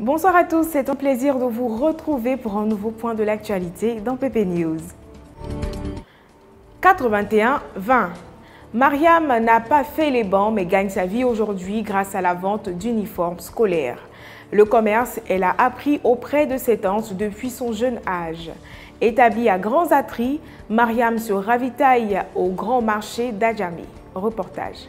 Bonsoir à tous, c'est un plaisir de vous retrouver pour un nouveau point de l'actualité dans PP News. 81-20. Mariam n'a pas fait les bancs mais gagne sa vie aujourd'hui grâce à la vente d'uniformes scolaires. Le commerce, elle a appris auprès de ses tantes depuis son jeune âge. Établie à Grands Atris, Mariam se ravitaille au grand marché d'Adjamé. Reportage.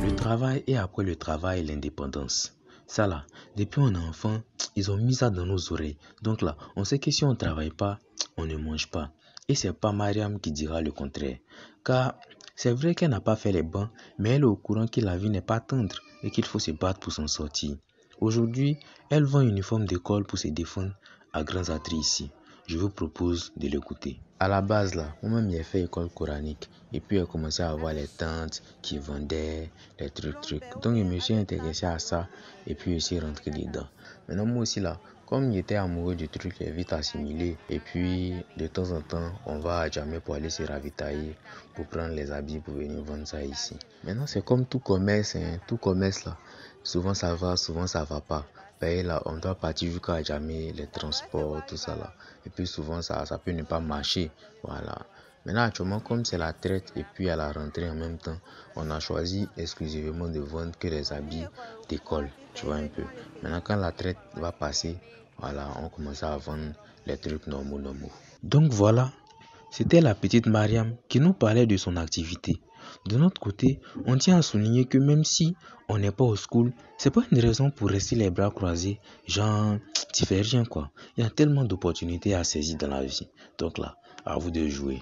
Le travail et après le travail, l'indépendance. Ça là, depuis on est enfant, ils ont mis ça dans nos oreilles. Donc là, on sait que si on ne travaille pas, on ne mange pas. Et c'est pas Mariam qui dira le contraire. Car c'est vrai qu'elle n'a pas fait les bancs, mais elle est au courant que la vie n'est pas tendre et qu'il faut se battre pour s'en sortir. Aujourd'hui, elle vend un uniforme d'école pour se défendre à Grands Atris ici. Je vous propose de l'écouter. À la base là, moi-même j'ai fait école coranique et puis j'ai commencé à voir les tantes qui vendaient les trucs. Donc je me suis intéressé à ça et puis je suis rentré dedans. Maintenant moi aussi là, comme j'étais amoureux du truc, j'ai vite assimilé et puis de temps en temps on va à Djamé pour aller se ravitailler pour prendre les habits pour venir vendre ça ici. Maintenant c'est comme tout commerce, tout commerce là, souvent ça va, souvent ça va pas. Là, on doit partir jusqu'à Djamé, les transports, tout ça là. Et puis souvent ça peut ne pas marcher. Voilà. Maintenant actuellement comme c'est la traite et puis à la rentrée en même temps, on a choisi exclusivement de vendre que les habits d'école. Tu vois un peu. Maintenant quand la traite va passer, voilà, on commence à vendre les trucs normaux. Donc voilà, c'était la petite Mariam qui nous parlait de son activité. De notre côté, on tient à souligner que même si on n'est pas au school, c'est pas une raison pour rester les bras croisés, genre, tu fais rien quoi. Il y a tellement d'opportunités à saisir dans la vie. Donc là, à vous de jouer.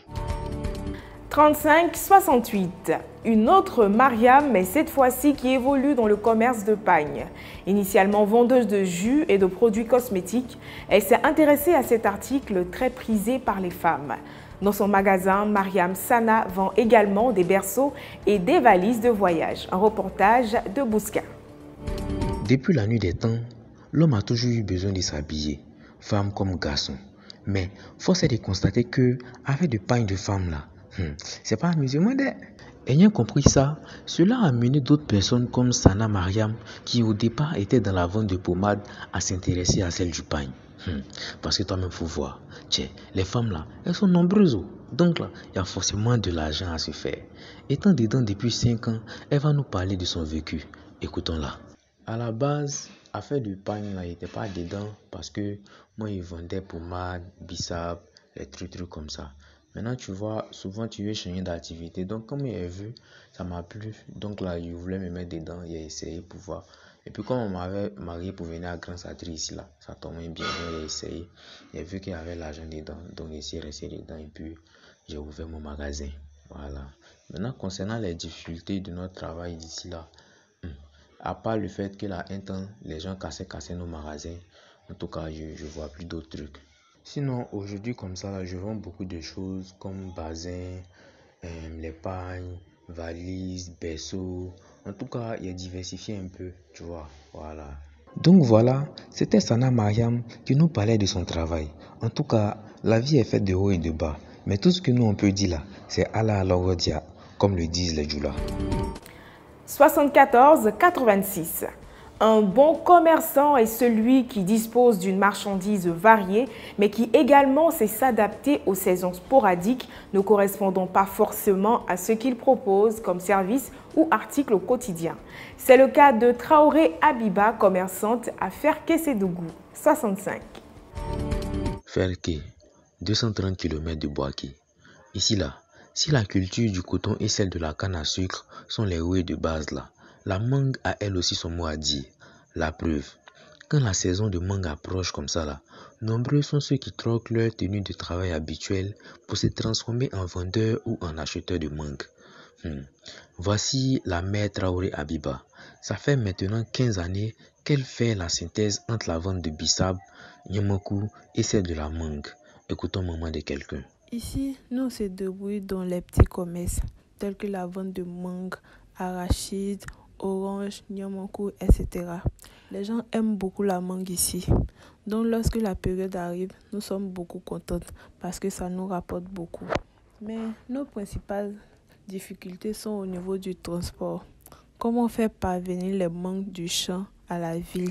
35-68. Une autre Mariam, mais cette fois-ci qui évolue dans le commerce de pagne. Initialement vendeuse de jus et de produits cosmétiques, elle s'est intéressée à cet article très prisé par les femmes. Dans son magasin, Mariam Sana vend également des berceaux et des valises de voyage. Un reportage de Bouska. Depuis la nuit des temps, l'homme a toujours eu besoin de s'habiller, femme comme garçon. Mais force est de constater que avec de pagne de femme là, c'est pas amusement d'être. Ayant compris ça, cela a amené d'autres personnes comme Sana Mariam qui au départ étaient dans la vente de pommade à s'intéresser à celle du pagne. Parce que toi-même faut voir, tiens, les femmes là, elles sont nombreuses. Donc là, il y a forcément de l'argent à se faire. Étant dedans depuis 5 ans, elle va nous parler de son vécu. Écoutons-la. À la base, à faire du pagne là, il n'était pas dedans parce que moi, il vendait pommade, bissap, les trucs comme ça. Maintenant, tu vois, souvent tu veux changer d'activité. Donc, comme il a vu, ça m'a plu. Donc là, il voulait me mettre dedans. Il a essayé pour voir. Et puis, comme on m'avait marié pour venir à Grands Atris ici, là, ça tombait bien. Donc, il a essayé. Il a vu qu'il y avait l'argent dedans. Donc, il s'est resté dedans. Et puis, j'ai ouvert mon magasin. Voilà. Maintenant, concernant les difficultés de notre travail d'ici là, à part le fait que là, un temps, les gens cassaient nos magasins. En tout cas, je vois plus d'autres trucs. Sinon, aujourd'hui, comme ça, là, je vends beaucoup de choses comme bazin, les pagnes, valises, berceaux. En tout cas, il est diversifié un peu, tu vois. Voilà. Donc voilà, c'était Sana Mariam qui nous parlait de son travail. En tout cas, la vie est faite de haut et de bas. Mais tout ce que nous on peut dire là, c'est Allah Alogodia, comme le disent les Djoula. 74-86. Un bon commerçant est celui qui dispose d'une marchandise variée, mais qui également sait s'adapter aux saisons sporadiques, ne correspondant pas forcément à ce qu'il propose comme service ou article au quotidien. C'est le cas de Traoré Abiba, commerçante à Ferké-Sédougou, 65. Ferké, 230 km de Boaké. Ici là, si la culture du coton et celle de la canne à sucre sont les rouées de base là, la mangue a elle aussi son mot à dire. La preuve, quand la saison de mangue approche comme ça là, nombreux sont ceux qui troquent leur tenue de travail habituelle pour se transformer en vendeurs ou en acheteurs de mangue. Voici la mère Traoré Abiba. Ça fait maintenant 15 années qu'elle fait la synthèse entre la vente de bissap, nyamoku et celle de la mangue. Écoutons maman de quelqu'un. Ici, nous on se débrouille dans les petits commerces, tels que la vente de mangue, arachides, oranges, nyamankou, etc. Les gens aiment beaucoup la mangue ici. Donc lorsque la période arrive, nous sommes beaucoup contentes parce que ça nous rapporte beaucoup. Mais nos principales difficultés sont au niveau du transport. Comment faire parvenir les mangues du champ à la ville?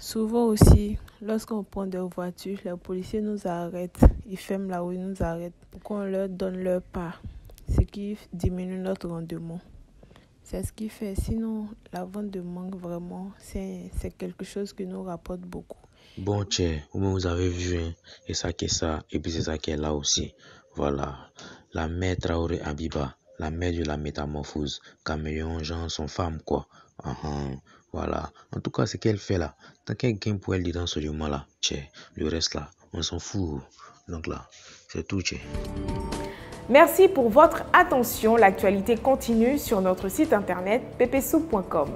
Souvent aussi, lorsqu'on prend des voitures, les policiers nous arrêtent. Ils ferment la rue, ils nous arrêtent pour qu'on leur donne leur part, ce qui diminue notre rendement. C'est ce qui fait. Sinon, la vente de mangue, vraiment, c'est quelque chose qui nous rapporte beaucoup. Bon, tchè, vous avez vu, hein, et ça qui est ça, et puis c'est ça qui est là aussi. Voilà, la mère Traoré Abiba, la mère de la métamorphose, caméléon, genre son femme, quoi. Voilà, en tout cas, ce qu'elle fait là, tant qu'elle gagne pour elle dans ce moment-là, tchè, le reste là, on s'en fout. Donc là, c'est tout, tchè. Merci pour votre attention. L'actualité continue sur notre site internet ppsoup.com.